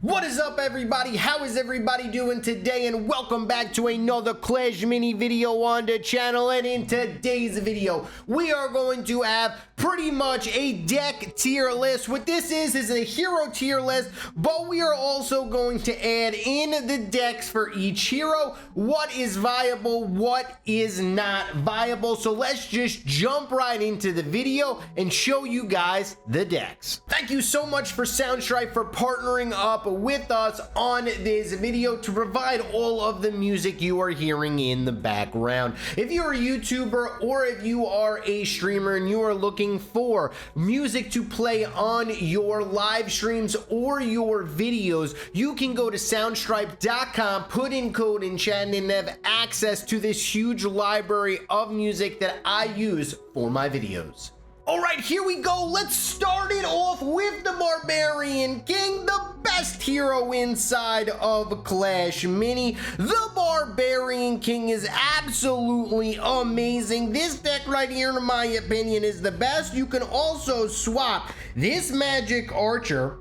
What is up, everybody? How is everybody doing today? And welcome back to another Clash Mini video on the channel. And in today's video, we are going to have pretty much a deck tier list. What this is a hero tier list, but we are also going to add in the decks for each hero. What is viable, what is not viable. So let's just jump right into the video and show you guys the decks. Thank you so much for Soundstripe for partnering up with us on this video to provide all of the music you are hearing in the background. If you're a YouTuber or if you are a streamer and you are looking for music to play on your live streams or your videos, you can go to soundstripe.com, put in code Enchatin, and have access to this huge library of music that I use for my videos. All right, here we go. Let's start it off with the Barbarian King, the best hero inside of Clash Mini. The Barbarian King is absolutely amazing. This deck right here, in my opinion, is the best. You can also swap this Magic Archer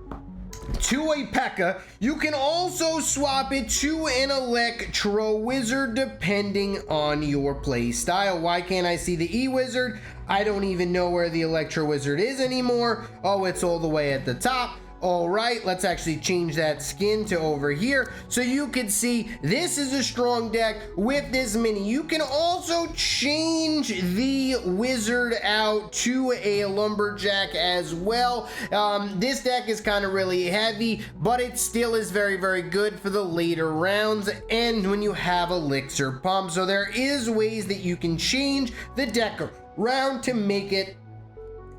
to a P.E.K.K.A. You can also swap it to an Electro Wizard depending on your play style. Why can't I see the E-Wizard? I don't even know where the Electro Wizard is anymore. Oh, it's all the way at the top. All right, let's actually change that skin to over here so you can see this is a strong deck with this mini. You can also change the wizard out to a lumberjack as well. This deck is kind of really heavy, but it still is very, very good for the later rounds and when you have elixir pump. So there is ways that you can change the deck around to make it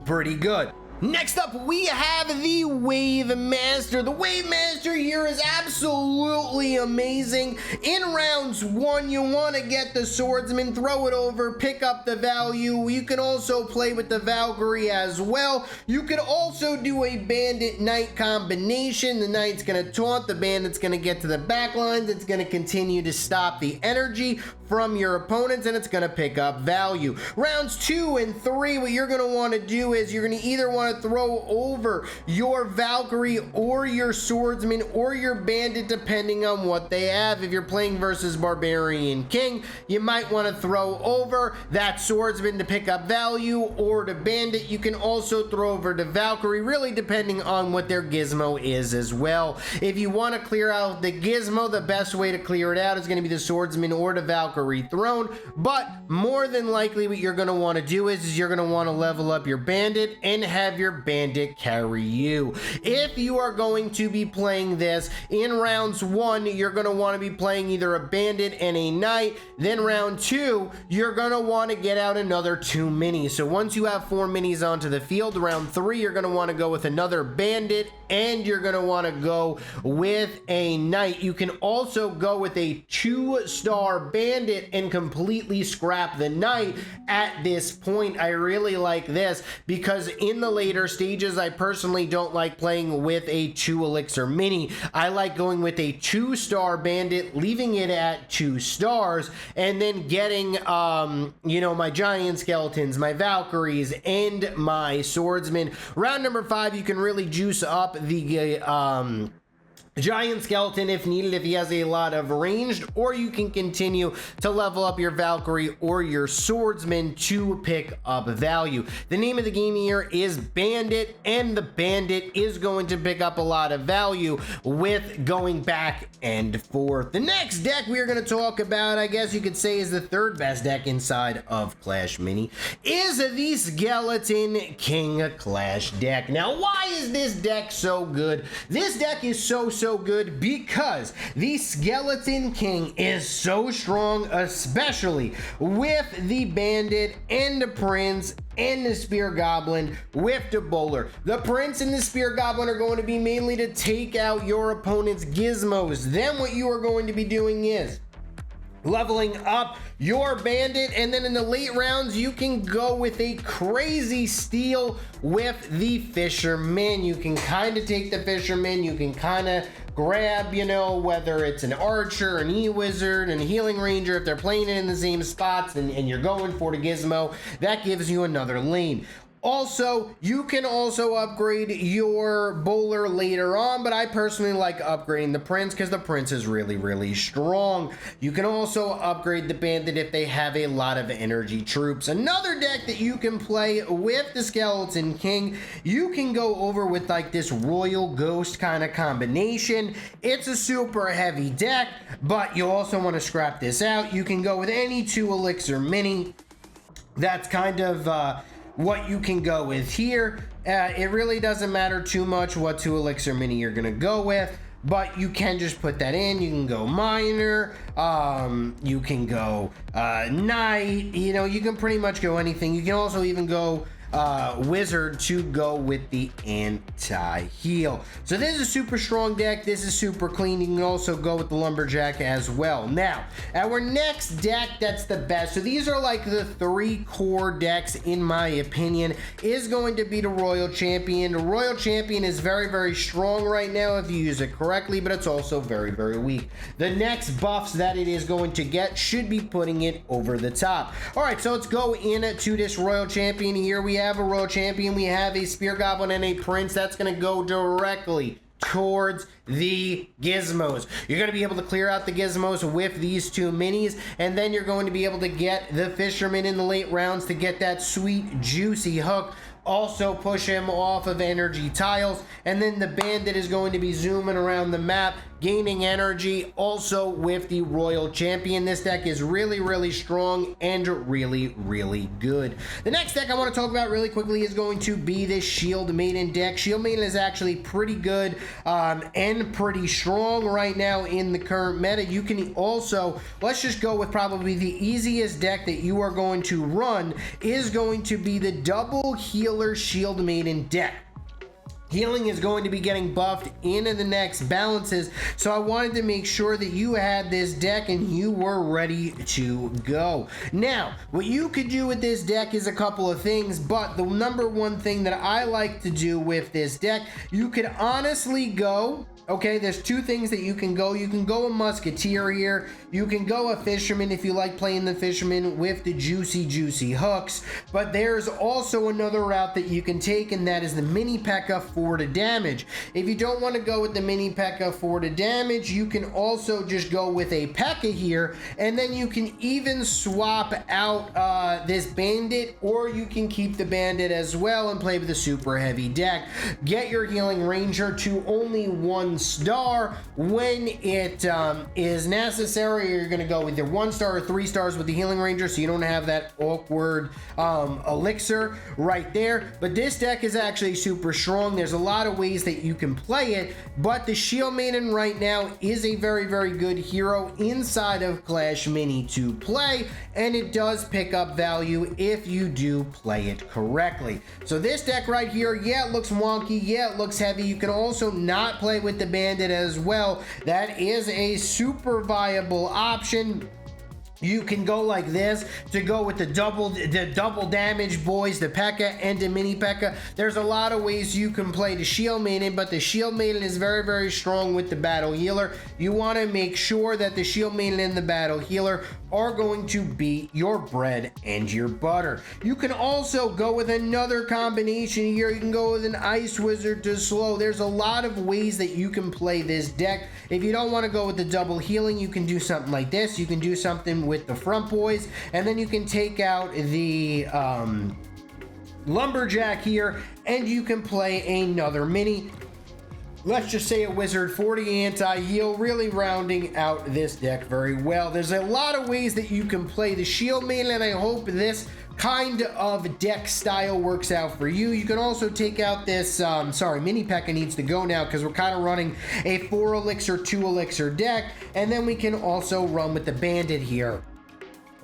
pretty good. Next up, we have the Wave Master. The Wave Master here is absolutely amazing. In rounds 1, you want to get the Swordsman, throw it over, pick up the value. You can also play with the Valkyrie as well. You could also do a Bandit Knight combination. The Knight's going to taunt, the Bandit's going to get to the back lines. It's going to continue to stop the energy from your opponents, and it's going to pick up value. Rounds 2 and 3, what you're going to want to do is you're going to either want to throw over your Valkyrie or your Swordsman or your Bandit depending on what they have. If you're playing versus Barbarian King, you might want to throw over that Swordsman to pick up value, or the Bandit you can also throw over the Valkyrie, really depending on what their gizmo is as well. If you want to clear out the gizmo, the best way to clear it out is going to be the Swordsman or the Valkyrie throne, but more than likely what you're going to want to do is you're going to want to level up your Bandit and have your Bandit carry you. If you are going to be playing this in rounds 1, you're going to want to be playing either a Bandit and a Knight. Then round 2, you're going to want to get out another 2 minis. So once you have 4 minis onto the field, round 3, you're going to want to go with another Bandit and you're going to want to go with a Knight. You can also go with a 2-star Bandit and completely scrap the Knight at this point. I really like this because in the later stages, I personally don't like playing with a 2 elixir mini. I like going with a 2-star Bandit, leaving it at 2 stars, and then getting, you know, my giant skeletons, my Valkyries, and my swordsmen. Round number 5, you can really juice up the, giant skeleton if needed, if he has a lot of ranged, or you can continue to level up your Valkyrie or your swordsman to pick up value. The name of the game here is Bandit, and the Bandit is going to pick up a lot of value with going back and forth. The next deck we are going to talk about, I guess you could say, is the third best deck inside of Clash Mini, is the Skeleton King Clash deck. Now, why is this deck so good? This deck is so good because the Skeleton King is so strong, especially with the Bandit and the Prince and the Spear Goblin with the Bowler. The Prince and the Spear Goblin are going to be mainly to take out your opponent's gizmos. Then what you are going to be doing is leveling up your Bandit, and then in the late rounds you can go with a crazy steal with the Fisherman. You can kind of take the Fisherman, you can kind of grab, you know, whether it's an Archer, an E-Wizard, and a Healing Ranger, if they're playing it in the same spots and you're going for the gizmo, that gives you another lane. Also, you can also upgrade your bowler later on, but I personally like upgrading the prince because the prince is really strong. You can also upgrade the bandit if they have a lot of energy troops. Another deck that you can play with the skeleton king, you can go over with like this royal ghost kind of combination. It's a super heavy deck, but you also want to scrap this out. You can go with any 2 elixir mini. That's kind of what you can go with here. It really doesn't matter too much what 2 elixir mini you're gonna go with, but you can just put that in. You can go miner, you can go knight, you know, you can pretty much go anything. You can also even go wizard to go with the anti-heal. So this is a super strong deck. This is super clean. You can also go with the lumberjack as well. Now, our next deck that's the best, so these are like the 3 core decks in my opinion, is going to be the royal champion. The royal champion is very strong right now if you use it correctly, but it's also very weak. The next buffs that it is going to get should be putting it over the top. All right, so let's go into this royal champion here. We have a royal champion, we have a spear goblin and a prince. That's going to go directly towards the gizmos. You're going to be able to clear out the gizmos with these 2 minis, and then you're going to be able to get the fisherman in the late rounds to get that sweet juicy hook. Also push him off of energy tiles, and then the bandit is going to be zooming around the map, gaining energy also with the royal champion. This deck is really strong and really good. The next deck I want to talk about really quickly is going to be this Shield Maiden deck. Shield Maiden is actually pretty good and pretty strong right now in the current meta. You can also, let's just go with probably the easiest deck that you are going to run is going to be the double healer Shield Maiden deck. Healing is going to be getting buffed into the next balances, so I wanted to make sure that you had this deck and you were ready to go. Now, what you could do with this deck is a couple of things, but the number one thing that I like to do with this deck, you could honestly go, okay, there's 2 things that you can go. You can go a musketeer here. You can go a fisherman if you like playing the fisherman with the juicy hooks. But there's also another route that you can take, and that is the mini P.E.K.K.A. for the damage. If you don't want to go with the mini P.E.K.K.A. for the damage, you can also just go with a P.E.K.K.A. here, and then you can even swap out this bandit, or you can keep the bandit as well and play with a super heavy deck. Get your healing ranger to only 1 star when it is necessary. You're going to go either 1 star or 3 stars with the healing ranger, so you don't have that awkward elixir right there. But this deck is actually super strong. There's a lot of ways that you can play it, but the Shield Maiden right now is a very good hero inside of Clash Mini to play, and it does pick up value if you do play it correctly. So this deck right here, yeah, it looks wonky, yeah, it looks heavy. You can also not play with the bandit as well. That is a super viable option. You can go like this to go with the double damage boys, the P.E.K.K.A. and the mini P.E.K.K.A. There's a lot of ways you can play the Shield Maiden, but the Shield Maiden is very strong with the battle healer. You want to make sure that the Shield Maiden and the battle healer are going to be your bread and your butter. You can also go with another combination here. You can go with an Ice Wizard to slow. There's a lot of ways that you can play this deck. If you don't want to go with the double healing, you can do something like this. You can do something with the front boys, and then you can take out the lumberjack here, and you can play another mini. Let's just say a wizard 40 anti-heal, really rounding out this deck very well. There's a lot of ways that you can play the Shield Maiden, and I hope this kind of deck style works out for you. You can also take out this, mini P.E.K.K.A. needs to go now because we're kind of running a 4 elixir, 2 elixir deck, and then we can also run with the bandit here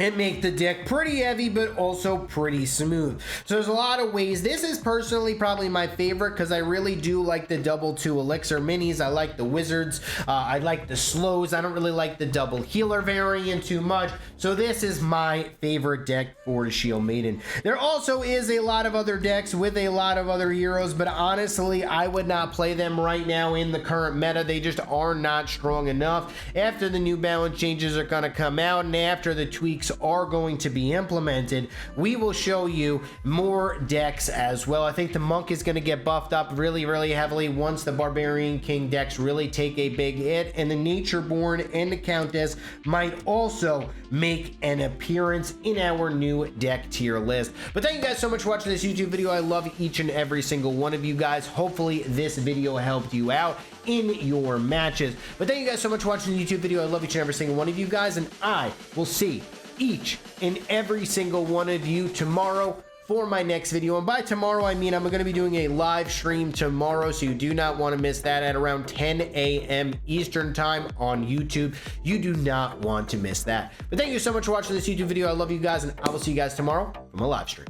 and make the deck pretty heavy but also pretty smooth. So there's a lot of ways. This is personally probably my favorite because I really do like the double 2 elixir minis. I like the wizards, I like the slows. I don't really like the double healer variant too much, so this is my favorite deck for the Shield Maiden. There also is a lot of other decks with a lot of other heroes, but honestly I would not play them right now in the current meta. They just are not strong enough. After the new balance changes are going to come out and after the tweaks tweaks are going to be implemented, we will show you more decks as well. I think the Monk is going to get buffed up really heavily once the Barbarian King decks really take a big hit, and the Natureborn and the Countess might also make an appearance in our new deck tier list. But thank you guys so much for watching this YouTube video. I love each and every single one of you guys. Hopefully this video helped you out in your matches. But thank you guys so much for watching the YouTube video. I love each and every single one of you guys, and I will see each and every single one of you tomorrow for my next video. And by tomorrow, I mean I'm going to be doing a live stream tomorrow, so you do not want to miss that at around 10 a.m. Eastern time on YouTube. You do not want to miss that. But thank you so much for watching this YouTube video. I love you guys, and I will see you guys tomorrow on my live stream.